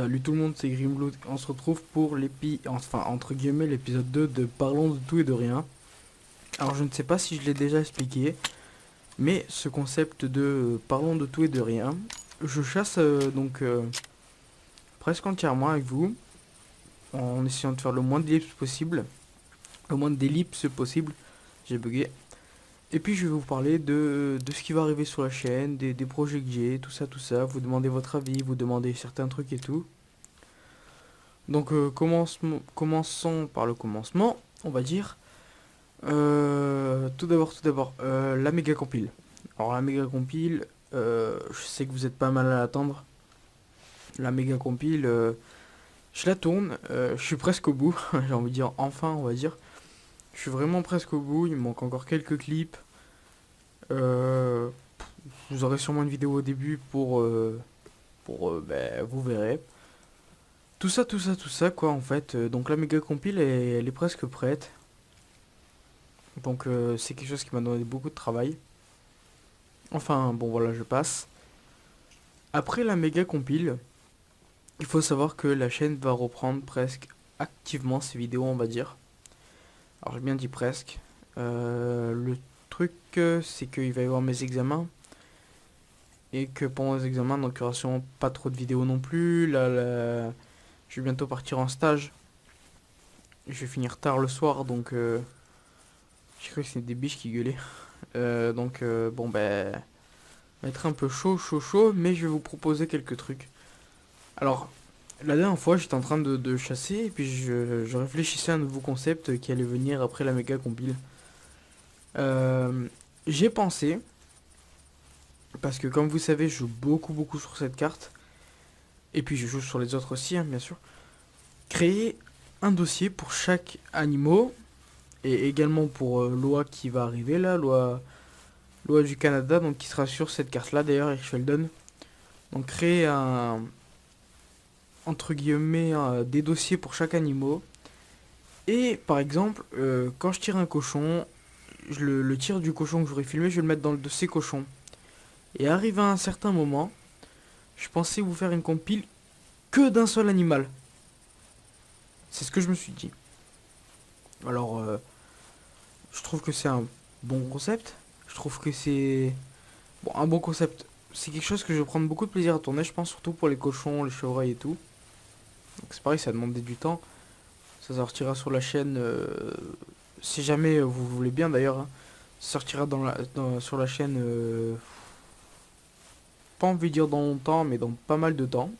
Salut tout le monde, c'est Grimblue. On se retrouve pour entre guillemets l'épisode 2 de Parlons de tout et de rien. Alors je ne sais pas si je l'ai déjà expliqué, mais ce concept de Parlons de tout et de rien, je chasse presque entièrement avec vous, en essayant de faire le moins d'ellipses possible, le moins d'ellipses possible, j'ai bugué. Et puis je vais vous parler de ce qui va arriver sur la chaîne, des projets que j'ai, tout ça, vous demandez votre avis, vous demandez certains trucs et tout. Donc commençons par le commencement, on va dire. Tout d'abord, la méga compile. Alors la méga compile, je sais que vous êtes pas mal à l'attendre. La méga compile, je la tourne, je suis presque au bout, j'ai envie de dire enfin, on va dire. Je suis vraiment presque au bout, il me manque encore quelques clips. Euh, vous aurez sûrement une vidéo au début vous verrez. Tout ça, quoi, en fait. Donc la méga compile, elle est presque prête. Donc c'est quelque chose qui m'a donné beaucoup de travail. Enfin, bon, voilà, je passe. Après la méga compile, il faut savoir que la chaîne va reprendre presque activement ses vidéos, on va dire. Alors j'ai bien dit presque. Le truc, c'est qu'il va y avoir mes examens. Et que pendant les examens, donc il n'y aura sûrement pas trop de vidéos non plus. Je vais bientôt partir en stage. Je vais finir tard le soir, donc j'ai cru que c'était des biches qui gueulaient. Bon ben, va être un peu chaud, mais je vais vous proposer quelques trucs. Alors, la dernière fois, j'étais en train de chasser, et puis je réfléchissais à un nouveau concept qui allait venir après la méga compile. Euh, j'ai pensé, parce que comme vous savez, je joue beaucoup sur cette carte, et puis je joue sur les autres aussi, hein, bien sûr, créer un dossier pour chaque animal, et également pour l'oie qui va arriver là, l'oie du Canada, donc qui sera sur cette carte là d'ailleurs, et je le donne. Donc créer entre guillemets des dossiers pour chaque animal. Et par exemple, quand je tire un cochon, le tir du cochon que j'aurais filmé, je vais le mettre dans le dossier cochon. Et arrivé à un certain moment, je pensais vous faire une compile que d'un seul animal. C'est ce que je me suis dit. Alors, je trouve que c'est un bon concept. Je trouve que c'est... Bon, un bon concept. C'est quelque chose que je vais prendre beaucoup de plaisir à tourner, je pense, surtout pour les cochons, les chevreuils et tout. Donc c'est pareil, ça demande du temps. Ça sortira sur la chaîne, si jamais vous voulez bien d'ailleurs, hein. Ça sortira sur la chaîne, pas envie de dire dans longtemps, mais dans pas mal de temps.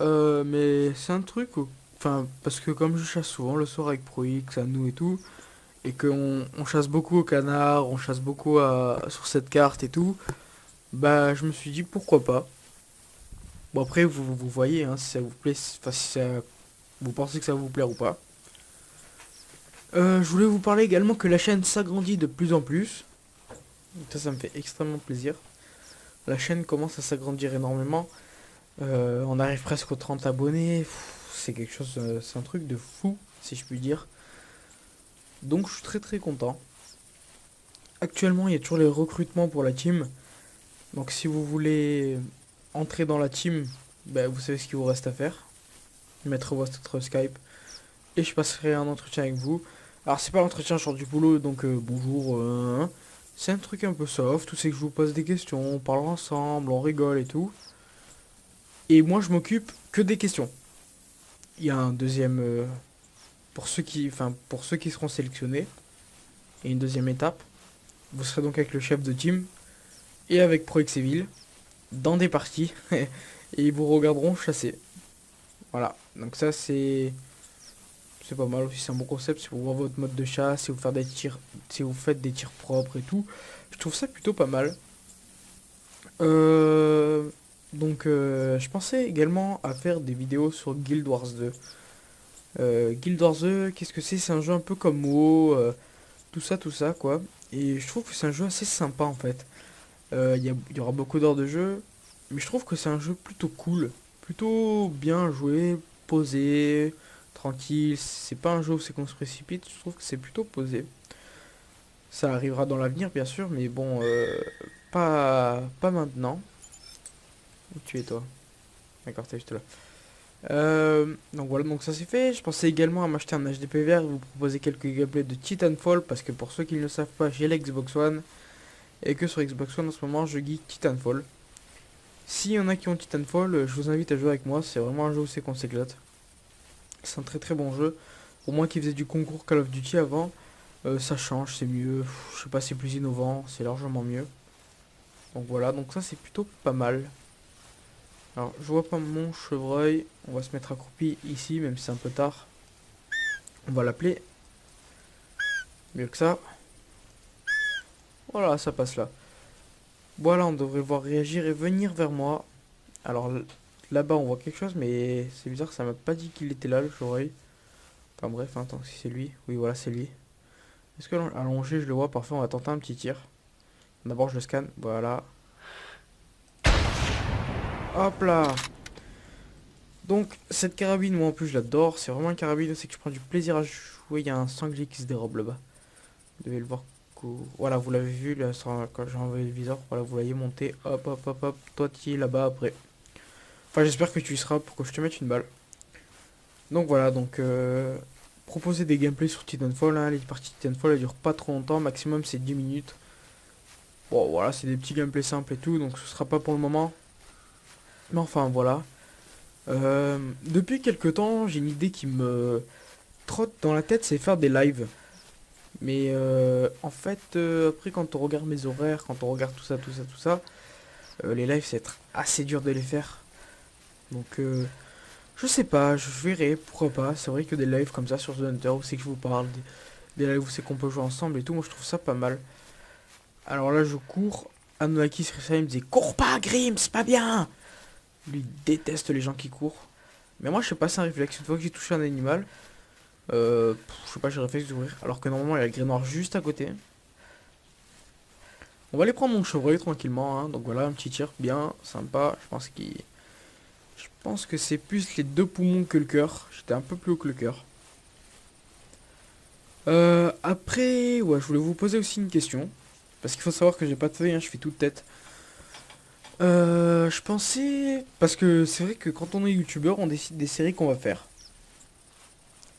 Mais c'est un truc, enfin, parce que comme je chasse souvent le soir avec Proix, à nous et tout, et qu'on on chasse beaucoup au canard, on chasse beaucoup sur cette carte et tout, bah je me suis dit pourquoi pas. Bon après vous voyez hein, si ça vous plaît, enfin si ça, vous pensez que ça va vous plaire ou pas. Je voulais vous parler également que la chaîne s'agrandit de plus en plus. Ça me fait extrêmement plaisir. La chaîne commence à s'agrandir énormément. On arrive presque aux 30 abonnés. C'est quelque chose, c'est un truc de fou, si je puis dire. Donc je suis très content. Actuellement, il y a toujours les recrutements pour la team. Donc si vous voulez entrer dans la team, bah, vous savez ce qu'il vous reste à faire. Mettre votre Skype et je passerai un entretien avec vous. Alors c'est pas l'entretien genre du boulot, donc bonjour. C'est un truc un peu soft, tout c'est que je vous pose des questions, on parle ensemble, on rigole et tout. Et moi je m'occupe que des questions. Il y a un deuxième pour ceux qui seront sélectionnés. Et une deuxième étape. Vous serez donc avec le chef de team et avec ProXeville dans des parties et ils vous regarderont chasser. Voilà. Donc ça c'est pas mal aussi, c'est un bon concept, si vous voir votre mode de chasse, si vous faire des tirs, si vous faites des tirs propres et tout. Je trouve ça plutôt pas mal. Euh, je pensais également à faire des vidéos sur Guild Wars 2. Guild Wars 2, qu'est-ce que c'est? C'est un jeu un peu comme WoW, tout ça, quoi. Et je trouve que c'est un jeu assez sympa en fait. Il y aura beaucoup d'heures de jeu, mais je trouve que c'est un jeu plutôt cool, plutôt bien joué, posé, tranquille. C'est pas un jeu où c'est qu'on se précipite, je trouve que c'est plutôt posé. Ça arrivera dans l'avenir, bien sûr, mais bon, pas maintenant. Où tu es, toi? D'accord, t'es juste là. Donc voilà, donc ça c'est fait. Je pensais également à m'acheter un HDP vert et vous proposer quelques gameplays de Titanfall parce que pour ceux qui ne le savent pas, j'ai la Xbox One et que sur Xbox One en ce moment je geek Titanfall. S'il y en a qui ont Titanfall, je vous invite à jouer avec moi, c'est vraiment un jeu où c'est qu'on s'éclate. C'est un très très bon jeu. Pour moi qui faisais du concours Call of Duty avant, ça change, c'est mieux. Je sais pas, c'est plus innovant, c'est largement mieux. Donc voilà, donc ça c'est plutôt pas mal. Alors je vois pas mon chevreuil, on va se mettre accroupi ici, même si c'est un peu tard. On va l'appeler. Mieux que ça. Voilà, ça passe là. Voilà, on devrait le voir réagir et venir vers moi. Alors là-bas on voit quelque chose, mais c'est bizarre, ça m'a pas dit qu'il était là le chevreuil. Enfin bref, hein, tant que si c'est lui. Oui, voilà, c'est lui. Est-ce que allongé, je le vois, parfait, on va tenter un petit tir. D'abord je le scanne, voilà. Hop là. Donc cette carabine, moi en plus je l'adore, c'est vraiment une carabine, c'est que je prends du plaisir à jouer. Il y a un sanglier qui se dérobe là-bas. Vous devez le voir. Voilà, vous l'avez vu là, quand j'ai enlevé le viseur, voilà, vous voyez monter, hop hop hop hop, toi tu es là-bas après. Enfin j'espère que tu y seras pour que je te mette une balle. Donc voilà, donc proposer des gameplays sur Titanfall, hein, les parties Titanfall elles durent pas trop longtemps, maximum c'est 10 minutes. Bon voilà, c'est des petits gameplays simples et tout, donc ce sera pas pour le moment. Mais enfin voilà. Depuis quelques temps, j'ai une idée qui me trotte dans la tête, c'est faire des lives. Mais en fait, après quand on regarde mes horaires, quand on regarde tout ça, tout ça, tout ça, les lives c'est être assez dur de les faire. Donc je sais pas, je verrai, pourquoi pas. C'est vrai que des lives comme ça sur The Hunter où c'est que je vous parle, des lives où c'est qu'on peut jouer ensemble et tout, moi je trouve ça pas mal. Alors là je cours, Anunnaki sur ça il me disait cours pas Grim, c'est pas bien. Lui il déteste les gens qui courent. Mais moi je sais pas, c'est un réflexe, une fois que j'ai touché un animal, je sais pas, j'ai le réflexe d'ouvrir. Alors que normalement il y a le gré noir juste à côté. On va aller prendre mon chevreuil tranquillement, hein. Donc voilà, un petit tir bien sympa. Je pense que c'est plus les deux poumons que le cœur. J'étais un peu plus haut que le cœur. Après, ouais, je voulais vous poser aussi une question. Parce qu'il faut savoir que j'ai pas de feuille, hein, je fais toute tête. Je pensais... Parce que c'est vrai que quand on est youtubeur, on décide des séries qu'on va faire.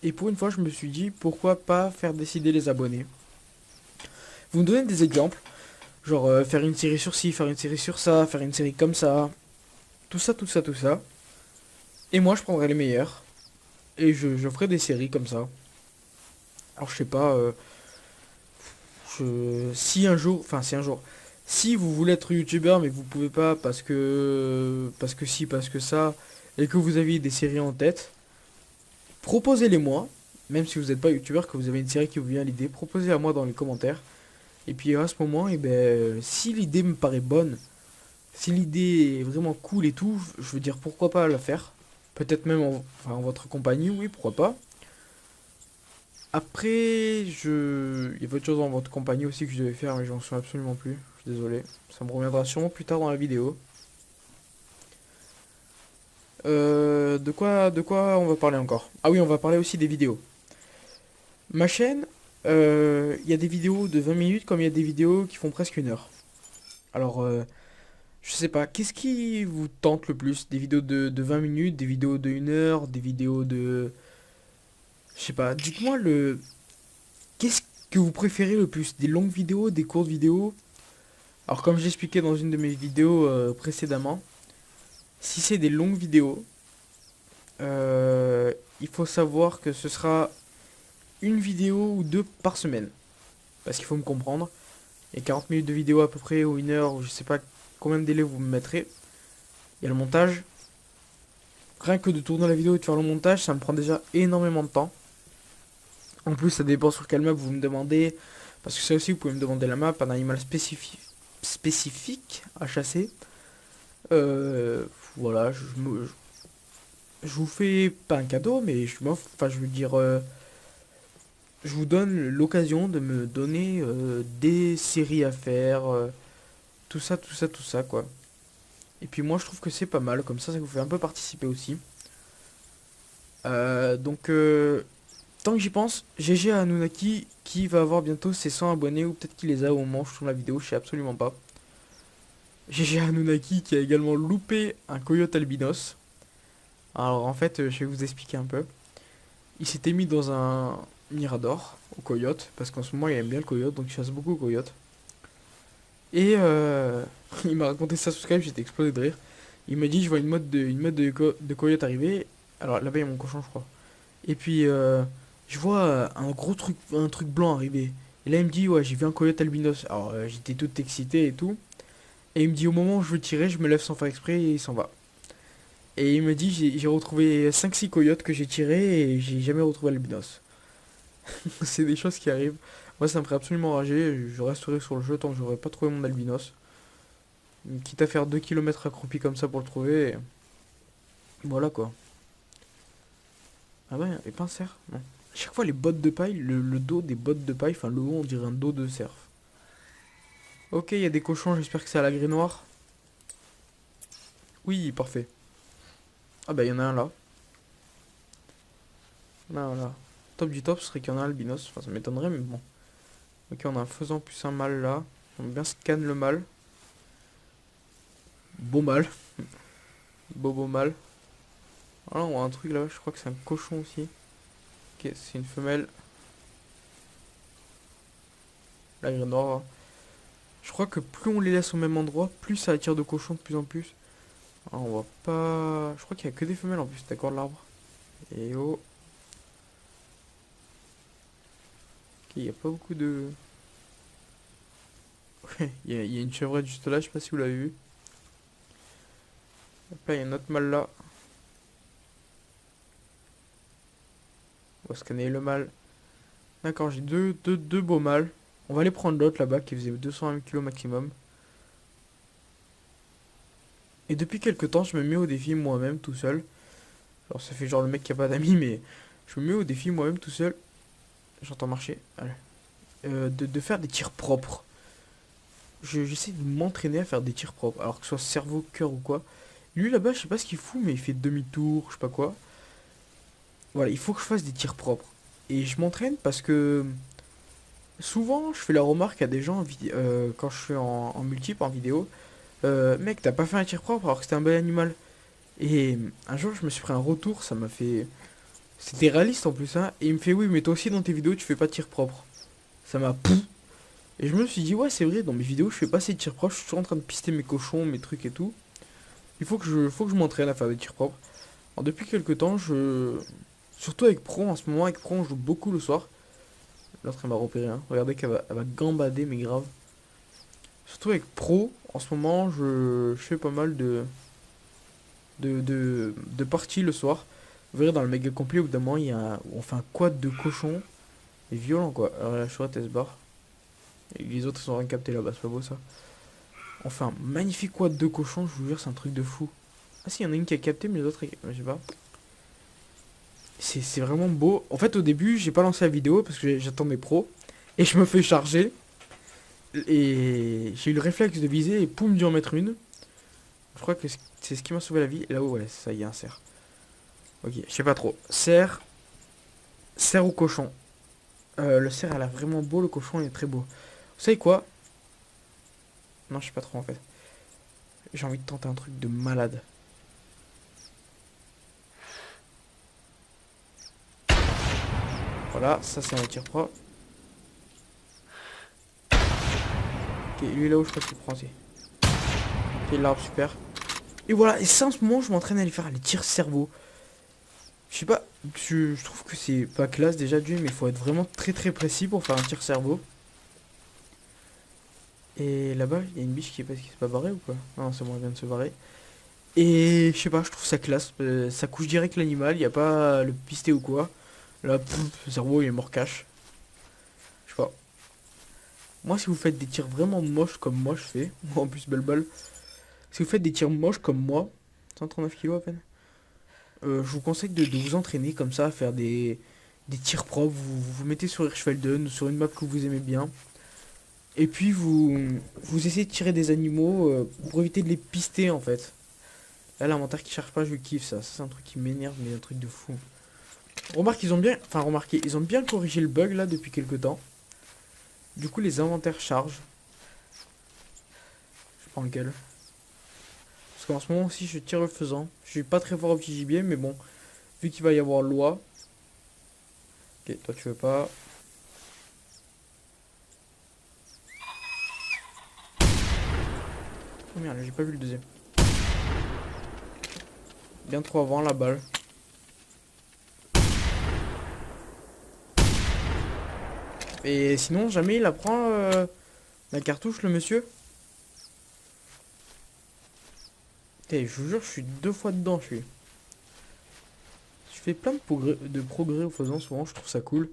Et pour une fois, je me suis dit, pourquoi pas faire décider les abonnés. Vous me donnez des exemples. Genre faire une série sur ci, faire une série sur ça, faire une série comme ça. Tout ça, tout ça, tout ça. Et moi, je prendrai les meilleurs. Et je ferai des séries comme ça. Alors, je sais pas. Si un jour. Enfin, si un jour. Si vous voulez être youtubeur, mais vous pouvez pas parce que. Parce que si, parce que ça. Et que vous aviez des séries en tête. Proposez-les moi. Même si vous n'êtes pas youtubeur, que vous avez une série qui vous vient à l'idée. Proposez à moi dans les commentaires. Et puis à ce moment, et ben, si l'idée me paraît bonne. Si l'idée est vraiment cool et tout, je veux dire pourquoi pas la faire. Peut-être même enfin, en votre compagnie, oui, pourquoi pas. Après, il y avait autre chose dans votre compagnie aussi que je devais faire, mais j'en souviens absolument plus. Je suis désolé. Ça me reviendra sûrement plus tard dans la vidéo. De quoi on va parler encore? Ah oui, on va parler aussi des vidéos. Ma chaîne, il y a des vidéos de 20 minutes comme il y a des vidéos qui font presque 1 heure. Alors, je sais pas, qu'est-ce qui vous tente le plus? Des vidéos de 20 minutes, des vidéos de 1 heure, des vidéos de... Je sais pas, dites-moi le... Qu'est-ce que vous préférez le plus? Des longues vidéos, des courtes vidéos? Alors comme j'expliquais dans une de mes vidéos précédemment, si c'est des longues vidéos, il faut savoir que ce sera une vidéo ou deux par semaine. Parce qu'il faut me comprendre. Et 40 minutes de vidéo à peu près, ou 1 heure, ou je sais pas combien de délai vous me mettrez. Il y a le montage. Rien que de tourner la vidéo et de faire le montage, ça me prend déjà énormément de temps. En plus, ça dépend sur quelle map vous me demandez. Parce que ça aussi, vous pouvez me demander la map, un animal spécifique à chasser. Voilà, je vous fais pas un cadeau, mais je m'offre, enfin, je veux dire, je vous donne l'occasion de me donner des séries à faire, tout ça, tout ça, tout ça, quoi. Et puis moi, je trouve que c'est pas mal, comme ça vous fait un peu participer aussi. Donc, tant que j'y pense, GG à Anunnaki qui va avoir bientôt ses 100 abonnés, ou peut-être qu'il les a au moment où je tourne la vidéo, je sais absolument pas. GG à Anunnaki qui a également loupé un coyote albinos. Alors en fait, je vais vous expliquer un peu. Il s'était mis dans un mirador au coyote, parce qu'en ce moment il aime bien le coyote, donc il chasse beaucoup au coyote. Et il m'a raconté ça sur Skype, j'étais explosé de rire. Il m'a dit, je vois une meute de coyote arriver. Alors là-bas il y a mon cochon, je crois. Et puis je vois un truc blanc arriver. Et là il me dit, ouais, j'ai vu un coyote albinos. Alors j'étais tout excité et tout. Et il me dit, au moment où je veux tirer, je me lève sans faire exprès et il s'en va. Et il me dit, j'ai retrouvé 5 6 coyotes que j'ai tirés et j'ai jamais retrouvé l'albinos. C'est des choses qui arrivent. Moi, ça me ferait absolument rager. Je resterai sur le jeu tant que j'aurais pas trouvé mon albinos. Quitte à faire 2 kilomètres accroupi comme ça pour le trouver. Voilà quoi. Ah ouais, les pincères? Non. À chaque fois, les bottes de paille, le dos des bottes de paille, enfin le haut, on dirait un dos de cerf. Ok, il y a des cochons, j'espère que c'est à la grille noire. Oui, parfait. Ah bah, il y en a un là. Là, voilà. Top du top, ce serait qu'il y en a un albinos. Enfin, ça m'étonnerait, mais bon. Ok, on a un faisan plus un mâle là. On bien scan le mâle. Beau mâle. Beau mâle. Ah là, on voit un truc là, je crois que c'est un cochon aussi. Ok, c'est une femelle. La grille noire. Je crois que plus on les laisse au même endroit, plus ça attire de cochons de plus en plus. Ah, on voit pas. Je crois qu'il y a que des femelles en plus, d'accord, l'arbre. Et oh. Ok, il y a pas beaucoup de. Il y a une chevrette juste là, je sais pas si vous l'avez vu. Hop là, il y a un autre mâle là. On va scanner le mâle. D'accord, j'ai deux beaux mâles. On va aller prendre l'autre là-bas qui faisait 220 kilos maximum. Et depuis quelques temps, je me mets au défi moi-même tout seul. Alors ça fait genre le mec qui a pas d'amis, mais je me mets au défi moi-même tout seul. J'entends marcher. Allez. De faire des tirs propres. J'essaie de m'entraîner à faire des tirs propres. Alors que ce soit cerveau, cœur ou quoi. Lui là-bas, je sais pas ce qu'il fout, mais il fait demi-tour, je sais pas quoi. Voilà, il faut que je fasse des tirs propres. Et je m'entraîne parce que souvent, je fais la remarque à des gens quand je suis en multiple, en vidéo. Mec, t'as pas fait un tir propre alors que c'était un bel animal. Et un jour, je me suis pris un retour, ça m'a fait. C'était réaliste en plus, hein. Et il me fait, oui, mais toi aussi dans tes vidéos, tu fais pas de tir propre. Ça m'a pou. Et je me suis dit, ouais, c'est vrai, dans mes vidéos, je fais pas assez de tir propre, je suis toujours en train de pister mes cochons, mes trucs et tout. Il faut que je m'entraîne à faire des tirs propres. Alors, depuis quelques temps, surtout avec Pro, en ce moment, avec Pro, on joue beaucoup le soir. L'autre, elle m'a repéré, hein. Regardez qu'elle va gambader, mais grave. Surtout avec Pro, en ce moment, je fais pas mal de parties le soir. Vous verrez dans le méga complet, au bout d'un moment, on fait un quad de cochon. Et violent, quoi. Alors, la chouette, elle se barre. Et les autres, ils sont rien captés là-bas, c'est pas beau ça. Enfin, magnifique quad de cochon, je vous jure, c'est un truc de fou. Ah si, il y en a une qui a capté, mais les autres, je sais pas. C'est vraiment beau. En fait, au début, j'ai pas lancé la vidéo parce que j'attendais Pro. Et je me fais charger. Et j'ai eu le réflexe de viser et poum, d'y en mettre une. Je crois que c'est ce qui m'a sauvé la vie. Et là-haut, ouais, ça y est, un cerf. Ok, je sais pas trop. Cerf ou cochon. Le cerf, elle a vraiment beau, le cochon, il est très beau. Vous savez quoi? Non, je sais pas trop en fait. J'ai envie de tenter un truc de malade. Voilà, ça c'est un tir propre. Ok, lui là-haut, je crois qu'il prend aussi. Ok, l'arbre, super. Et voilà, et ça en ce moment, je m'entraîne à aller faire les tirs cerveau. Je sais pas, je trouve que c'est pas classe déjà du mais il faut être vraiment très très précis pour faire un tir cerveau. Et là-bas, il y a une biche qui s'est pas barrée ou quoi? Non, c'est bon, elle vient de se barrer. Et je sais pas, je trouve ça classe. Ça couche direct l'animal, il n'y a pas le pisté ou quoi. Là, pouf, le cerveau il est mort cash. Je sais pas. Moi, si vous faites des tirs vraiment moches comme moi je fais, en plus belle balle, si vous faites des tirs moches comme moi, 139 kilos à peine, je vous conseille de vous entraîner comme ça, à faire des tirs propres. Vous mettez sur Hirschfelden ou sur une map que vous aimez bien. Et puis vous essayez de tirer des animaux pour éviter de les pister en fait. Là, l'inventaire qui cherche pas, je kiffe ça. Ça, c'est un truc qui m'énerve, mais un truc de fou. Remarquez, ils ont bien corrigé le bug là depuis quelques temps. Du coup, les inventaires chargent. Je prends lequel? Parce qu'en ce moment aussi, je tire le faisant. Je suis pas très fort au petit gibier, mais bon, vu qu'il va y avoir loi. Ok, toi tu veux pas. Oh merde, j'ai pas vu le deuxième. Bien trop avant la balle. Et sinon, jamais il apprend la cartouche, le monsieur. Et je vous jure, je suis 2 fois dedans, je suis. Je fais plein de progrès au faisant souvent, je trouve ça cool.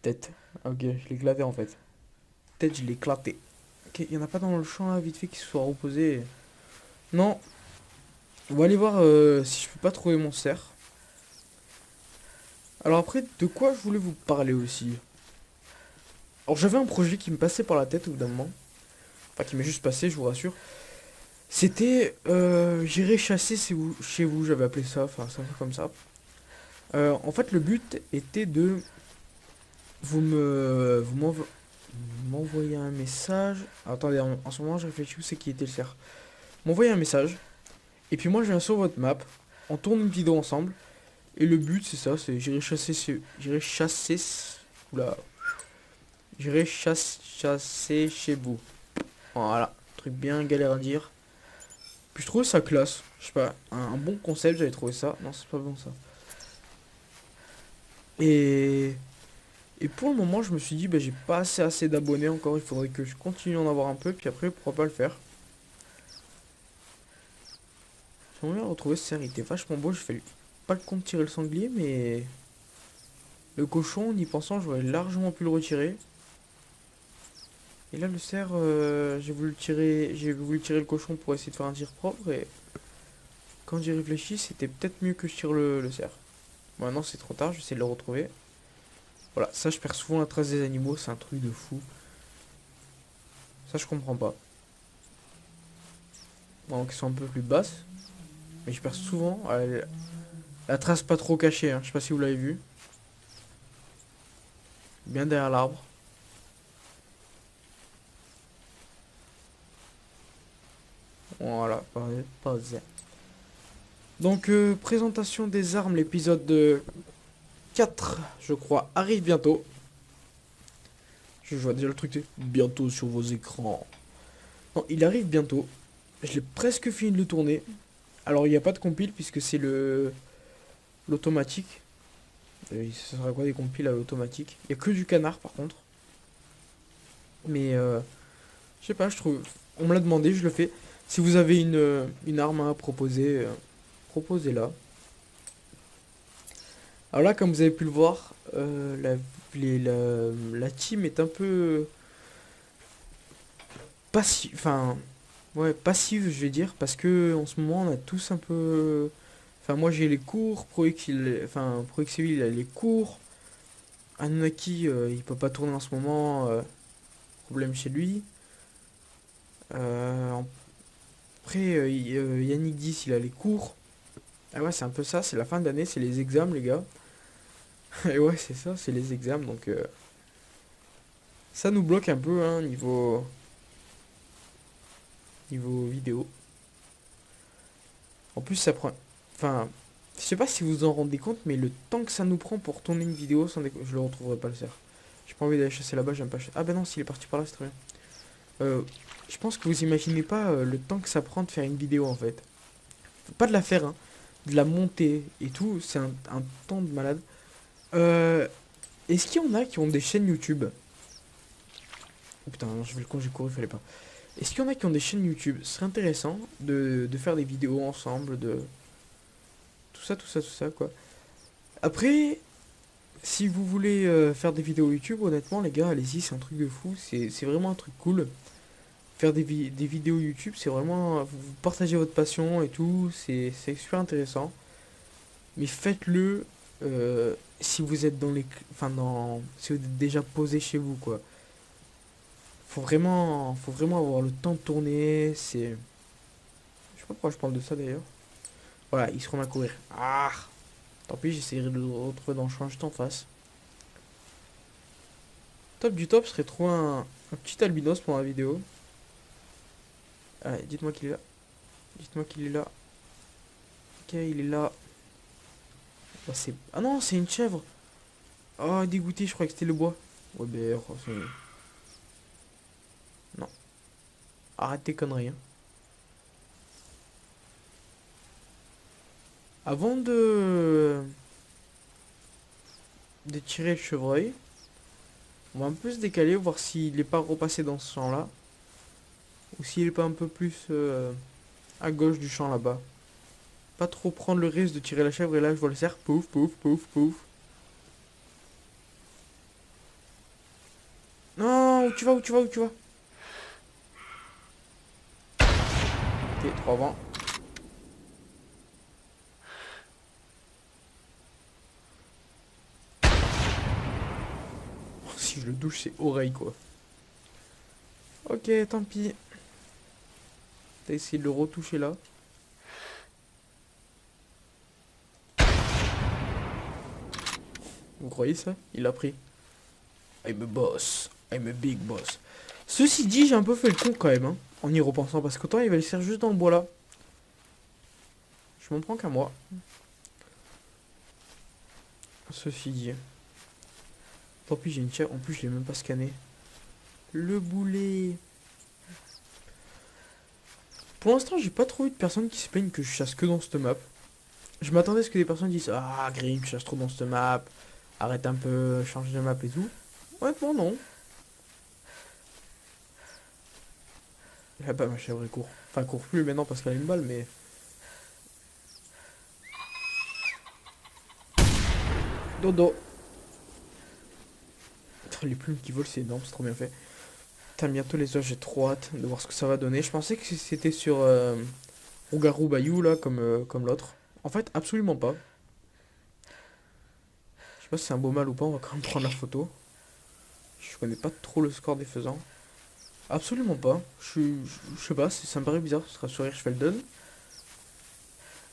Tête. Ok, je l'ai éclaté en fait. Tête, je l'ai éclaté. Ok, il y en a pas dans le champ là, vite fait, qui se soit reposé. Non. On va aller voir si je peux pas trouver mon cerf. Alors après, de quoi je voulais vous parler aussi? Alors j'avais un projet qui me passait par la tête au bout d'un moment. Enfin, qui m'est juste passé, je vous rassure. C'était j'irai chasser chez vous, j'avais appelé ça, enfin c'est un truc comme ça. En fait, le but était de m'envoyer un message. Attendez, en ce moment, je réfléchis où c'est qui était le cerf. M'envoyer un message. Et puis moi, je viens sur votre map. On tourne une vidéo ensemble. Et le but, c'est ça, c'est oula. Chasser chez vous. Voilà, truc bien galère à dire. Puis je trouve ça classe. Je sais pas, un bon concept, j'avais trouvé ça. Non, c'est pas bon ça. Et Et pour le moment, je me suis dit, bah, j'ai pas assez d'abonnés encore. Il faudrait que je continue à en avoir un peu. Puis après, pourquoi pas le faire. J'aimerais bien retrouver ce cerf. Il était vachement beau. Je fais pas le compte tirer le sanglier, mais le cochon, en y pensant, j'aurais largement pu le retirer. Et là, le cerf, j'ai voulu tirer le cochon pour essayer de faire un tir propre. Et quand j'y réfléchis, c'était peut-être mieux que je tire le cerf. Maintenant, c'est trop tard. J'essaie de le retrouver. Voilà, ça, je perds souvent la trace des animaux. C'est un truc de fou. Ça, je comprends pas. Bon, qui sont un peu plus basses. Mais je perds souvent la trace pas trop cachée, hein. Je sais pas si vous l'avez vu. Bien derrière l'arbre. Voilà, pause. Donc, présentation des armes, l'épisode 4, je crois, arrive bientôt. Je vois déjà le truc, bientôt sur vos écrans. Non, il arrive bientôt. Je l'ai presque fini de le tourner. Alors, il n'y a pas de compile puisque c'est l'automatique. Ce sera quoi des compiles à l'automatique? Il n'y a que du canard par contre. Mais je sais pas, je trouve. On me l'a demandé, je le fais. Si vous avez une arme à proposer, proposez-la. Alors là, comme vous avez pu le voir, la team est un peu passive. Enfin, ouais, passive, je vais dire, parce que en ce moment, on a tous un peu. Enfin, moi j'ai les cours, ProXCV, il a les cours. Anunnaki, il peut pas tourner en ce moment, problème chez lui. Euh, Après, Yannick 10, il a les cours. Ah ouais, c'est un peu ça, c'est la fin d'année, c'est les examens, les gars. Et ouais, c'est ça, c'est les examens, donc ça nous bloque un peu, hein, niveau vidéo. En plus, ça prend. Enfin, je sais pas si vous vous en rendez compte, mais le temps que ça nous prend pour tourner une vidéo, je le retrouverai pas le cerf. J'ai pas envie d'aller chasser là-bas, j'aime pas chasser. Ah bah non, s'il est parti par là, c'est très bien. Je pense que vous imaginez pas le temps que ça prend de faire une vidéo en fait. Pas de la faire, hein, de la monter et tout, c'est un temps de malade. Euh, Est-ce qu'il y en a qui ont des chaînes YouTube? Oh putain, non, je vais le con, j'ai couru, fallait pas. Est-ce qu'il y en a qui ont des chaînes YouTube? Ce serait intéressant de faire des vidéos ensemble, de tout ça, quoi. Après, si vous voulez faire des vidéos YouTube, honnêtement, les gars, allez-y, c'est un truc de fou, c'est vraiment un truc cool. Faire des vidéos YouTube, c'est vraiment. Vous partagez votre passion et tout, c'est super intéressant. Mais faites-le si vous êtes dans les. Enfin, si vous êtes déjà posé chez vous, quoi. Faut vraiment avoir le temps de tourner. Je sais pas pourquoi je parle de ça d'ailleurs. Voilà, il se remet à courir. Ah! Tant pis, j'essaierai de le retrouver dans le champ juste en face. Top du top serait trouver un petit albinos pour la vidéo. Allez, dites-moi qu'il est là. Dites-moi qu'il est là. Ok, il est là. Bah, c'est... Ah non, c'est une chèvre. Oh, dégoûté, je croyais que c'était le bois. Ouais, ben... non. Arrête tes conneries, hein. Avant de tirer le chevreuil, on va un peu se décaler, voir s'il est pas repassé dans ce champ-là. Ou s'il est pas un peu plus à gauche du champ là-bas. Pas trop prendre le risque de tirer la chèvre et là je vois le cerf. Pouf, pouf, pouf, pouf. Non, où tu vas, où tu vas, où tu vas? Ok, 3 vents. Si je le touche, c'est oreille quoi. Ok, tant pis. T'as essayé de le retoucher là. Vous croyez ça? Il l'a pris. I'm a boss. I'm a big boss. Ceci dit, j'ai un peu fait le con quand même, hein, en y repensant, parce qu'autant il va le faire juste dans le bois là. Je m'en prends qu'à moi. Ceci dit. Tant pis, j'ai une chèvre. En plus, je l'ai même pas scanné. Le boulet. Pour l'instant, j'ai pas trouvé de personnes qui se plaignent que je chasse que dans cette map. Je m'attendais à ce que des personnes disent: ah, Grim, tu chasses trop dans cette map. Arrête un peu, change de map et tout. Honnêtement, non. Là-bas, ma chèvre elle court. Enfin, elle court plus maintenant parce qu'elle a une balle, mais. Dodo. Les plumes qui volent, c'est énorme, c'est trop bien fait. Putain, bientôt les oies, j'ai trop hâte de voir ce que ça va donner. Je pensais que c'était sur Rougarou Bayou, là, comme l'autre. En fait, absolument pas. Je sais pas si c'est un beau mal ou pas, on va quand même prendre la photo. Je connais pas trop le score des faisans. Absolument pas. Je sais pas, ça me paraît bizarre, ce sera sur Hirschfelden.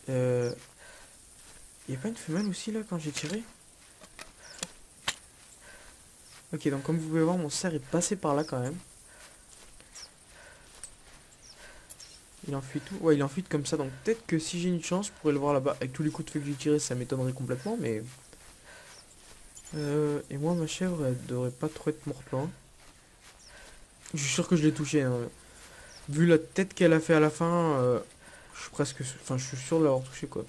Y a pas une femelle aussi, là, quand j'ai tiré? Ok, donc comme vous pouvez voir, mon cerf est passé par là quand même. Il enfuit tout. Ouais, il enfuit comme ça. Donc peut-être que si j'ai une chance, je pourrais le voir là-bas. Avec tous les coups de feu que j'ai tirés, ça m'étonnerait complètement. Mais. Et moi, ma chèvre, elle devrait pas trop être morte loin. Je suis sûr que je l'ai touché, hein. Vu la tête qu'elle a fait à la fin, je suis presque. Enfin, je suis sûr de l'avoir touché quoi.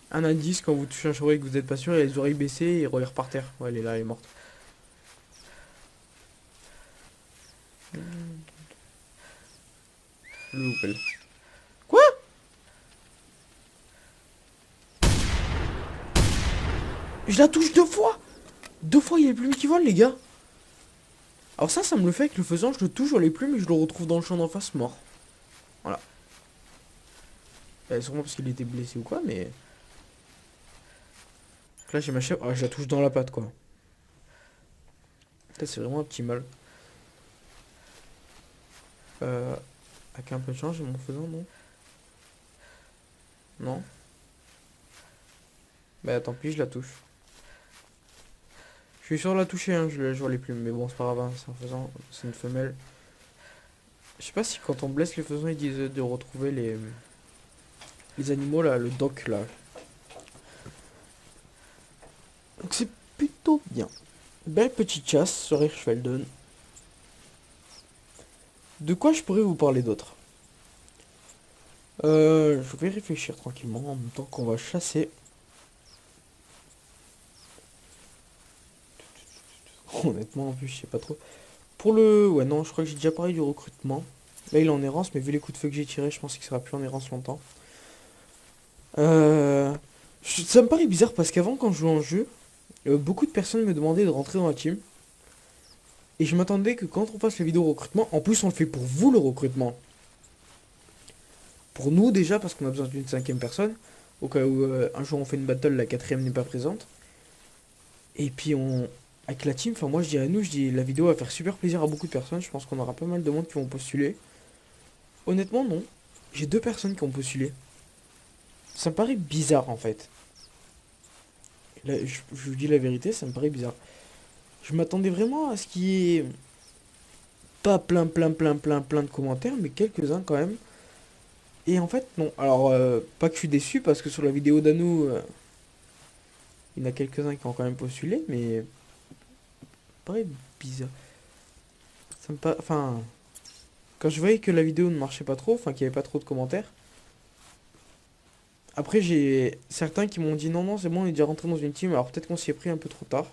Un indice, quand vous touchez un chevreuil et que vous n'êtes pas sûr, il a les oreilles baissées et il regarde par terre. Ouais, elle est là, elle est morte. Le loupel. Quoi? Je la touche 2 fois! 2 fois, il y a les plumes qui volent, les gars! Alors ça me le fait avec le faisant, je le touche sur les plumes et je le retrouve dans le champ d'en face mort. Voilà. Sûrement parce qu'il était blessé ou quoi, mais. Donc là j'ai ma chèvre, ah, je la touche dans la patte quoi. Ça c'est vraiment un petit mal. Avec un peu de chance, j'ai mon faisant, non? Non. Bah tant pis, je la touche. Je suis sûr de la toucher, hein, je vois les plumes, mais bon c'est pas grave, hein, c'est un faisant, c'est une femelle. Je sais pas si quand on blesse les faisans ils disent de retrouver les animaux là, le doc là. Donc c'est plutôt bien. Belle petite chasse sur Hirschfelden. De quoi je pourrais vous parler d'autre? Je vais réfléchir tranquillement en même temps qu'on va chasser. Honnêtement, en plus, je sais pas trop. Pour le... Ouais, non, je crois que j'ai déjà parlé du recrutement. Là, il est en errance, mais vu les coups de feu que j'ai tirés, je pense qu'il sera plus en errance longtemps. Euh... Ça me paraît bizarre parce qu'avant, quand je jouais en jeu, beaucoup de personnes me demandaient de rentrer dans la team. Et je m'attendais que quand on fasse la vidéo recrutement, en plus on le fait pour vous le recrutement. Pour nous déjà, parce qu'on a besoin d'une 5ème personne. Au cas où un jour on fait une battle, la 4ème n'est pas présente. Et puis on... Avec la team, enfin moi je dirais nous, je dis la vidéo va faire super plaisir à beaucoup de personnes. Je pense qu'on aura pas mal de monde qui vont postuler. Honnêtement non. J'ai 2 personnes qui ont postulé. Ça me paraît bizarre en fait. Là, je vous dis la vérité, ça me paraît bizarre. Je m'attendais vraiment à ce qu'il y ait pas plein de commentaires, mais quelques-uns quand même. Et en fait, non. Alors, pas que je suis déçu, parce que sur la vidéo d'Anou, il y en a quelques-uns qui ont quand même postulé, mais pareil, bizarre. Ça me pas... Enfin, quand je voyais que la vidéo ne marchait pas trop, enfin qu'il n'y avait pas trop de commentaires, après j'ai certains qui m'ont dit non, non, c'est bon, on est déjà rentré dans une team, alors peut-être qu'on s'y est pris un peu trop tard.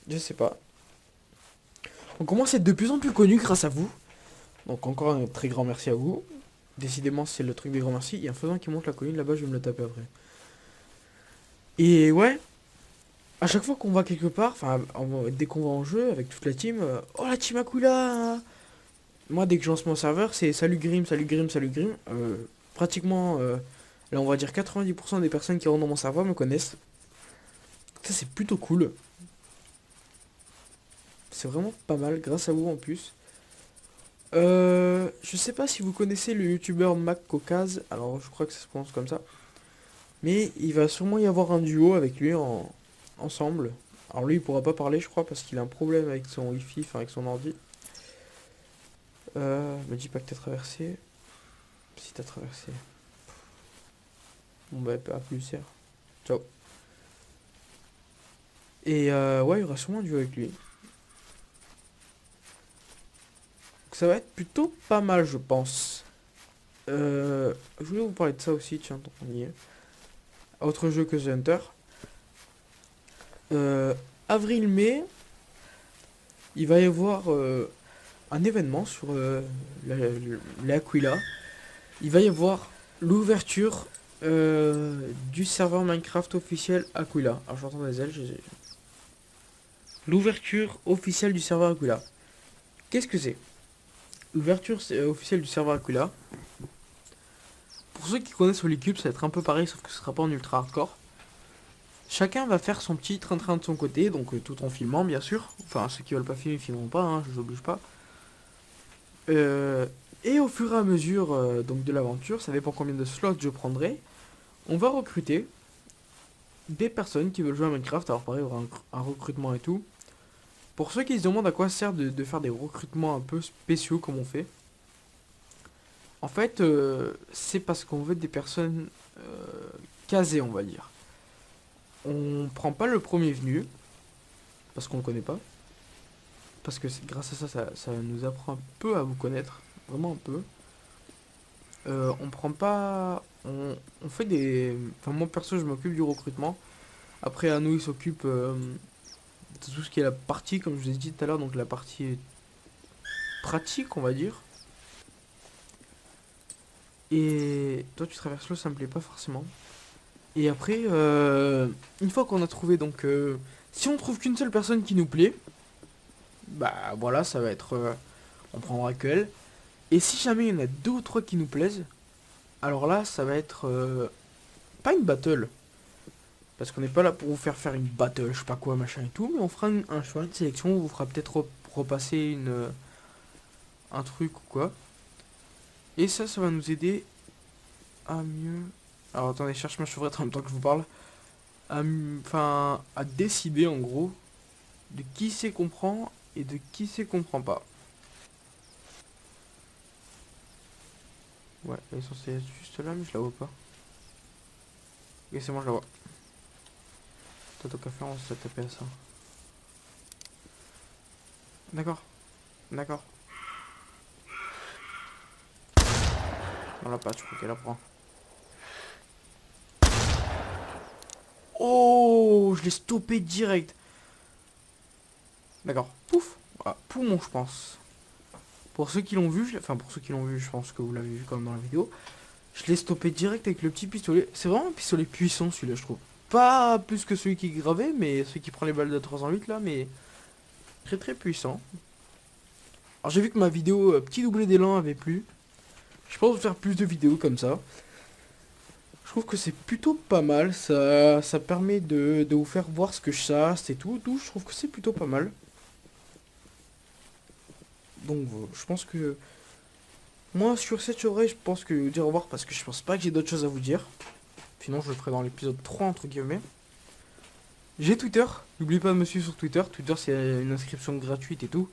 Je sais pas. On commence à être de plus en plus connu grâce à vous. Donc encore un très grand merci à vous. Décidément, c'est le truc des grands merci. Il y a un faisant qui monte la colline là-bas, je vais me le taper après. Et ouais, à chaque fois qu'on va quelque part, enfin, dès qu'on va en jeu avec toute la team, oh la team Aquila! Moi, dès que je lance mon serveur, c'est salut Grim, salut Grim, salut Grim. Pratiquement, là, on va dire 90% des personnes qui rentrent dans mon serveur me connaissent. Ça, c'est plutôt cool. C'est vraiment pas mal, grâce à vous en plus. Je sais pas si vous connaissez le youtubeur Mac Caucase, alors je crois que ça se prononce comme ça. Mais il va sûrement y avoir un duo avec lui ensemble. Alors lui il pourra pas parler je crois parce qu'il a un problème avec son wifi, enfin avec son ordi. Me dis pas que t'as traversé. Si t'as traversé. Bon bah à plus hier. Ciao. Et ouais il y aura sûrement un duo avec lui. Donc, ça va être plutôt pas mal je pense. Je voulais vous parler de ça aussi, tiens, donc on y est. Autre jeu que The Hunter. Avril-mai, il va y avoir un événement sur l'Aquila. Il va y avoir l'ouverture du serveur Minecraft officiel Aquila. Alors j'entends des ailes. L'ouverture officielle du serveur Aquila. Qu'est-ce que c'est? L'ouverture officielle du serveur Aquila. Pour ceux qui connaissent Holycube, ça va être un peu pareil, sauf que ce sera pas en ultra hardcore. Chacun va faire son petit train-train de son côté, donc tout en filmant bien sûr. Enfin, ceux qui veulent pas filmer, ils filmeront pas, hein, je vous oblige pas. Et au fur et à mesure donc de l'aventure, ça dépend combien de slots je prendrai, on va recruter des personnes qui veulent jouer à Minecraft. Alors pareil, il y aura un recrutement et tout. Pour ceux qui se demandent à quoi sert de faire des recrutements un peu spéciaux comme on fait, en fait, c'est parce qu'on veut des personnes casées, on va dire. On prend pas le premier venu, parce qu'on le connaît pas. Parce que grâce à ça nous apprend un peu à vous connaître. Vraiment un peu. On prend pas... On fait des... Enfin moi perso je m'occupe du recrutement. Après Anou il s'occupe de tout ce qui est la partie, comme je vous ai dit tout à l'heure, donc la partie pratique on va dire. Et toi tu traverses l'eau, ça me plaît pas forcément. Et après, une fois qu'on a trouvé donc... si on trouve qu'une seule personne qui nous plaît, bah voilà, ça va être... on prendra qu'elle. Et si jamais il y en a deux ou trois qui nous plaisent, alors là, ça va être... pas une battle. Parce qu'on n'est pas là pour vous faire faire une battle, je sais pas quoi, machin et tout. Mais on fera un choix, une sélection, on vous fera peut-être repasser un truc ou quoi. Et ça va nous aider à mieux... Alors attendez, je cherche ma chevrette en même temps que je vous parle. Enfin, à décider en gros de qui c'est comprend et de qui c'est comprend pas. Ouais, elle est censée être juste là, mais je la vois pas. Ok, c'est bon, je la vois. Toi, tant qu'à faire, on se taper à ça. D'accord, d'accord. On l'a pas, tu crois qu'elle la prend. Oh, je l'ai stoppé direct. D'accord, pouf. Voilà, poumon, je pense. Pour ceux qui l'ont vu, enfin pour ceux qui l'ont vu, je pense que vous l'avez vu quand même dans la vidéo. Je l'ai stoppé direct avec le petit pistolet. C'est vraiment un pistolet puissant celui-là, je trouve. Pas plus que celui qui est gravé, mais celui qui prend les balles de 308 là, mais très très puissant. Alors j'ai vu que ma vidéo petit doublé d'élan avait plu. Je pense faire plus de vidéos comme ça. Je trouve que c'est plutôt pas mal. Ça permet de vous faire voir ce que je chasse et tout. Je trouve que c'est plutôt pas mal. Donc je pense que... Moi sur cette oreille, je pense que dire au revoir parce que je pense pas que j'ai d'autres choses à vous dire. Sinon je le ferai dans l'épisode 3 entre guillemets. J'ai Twitter. N'oubliez pas de me suivre sur Twitter. Twitter c'est une inscription gratuite et tout.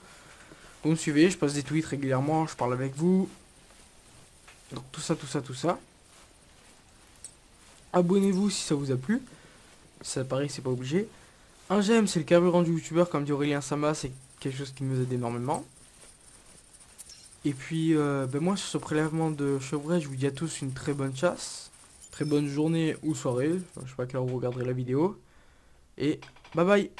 Vous me suivez, je passe des tweets régulièrement, je parle avec vous. Donc tout ça, tout ça, tout ça. Abonnez-vous si ça vous a plu. Ça pareil, c'est pas obligé. Un j'aime, c'est le carburant du youtubeur, comme dit Aurélien Sama, c'est quelque chose qui nous aide énormément. Et puis, ben moi, sur ce prélèvement de chevreuil, je vous dis à tous une très bonne chasse, très bonne journée ou soirée. Je sais pas à quelle heure vous regarderez la vidéo. Et bye bye!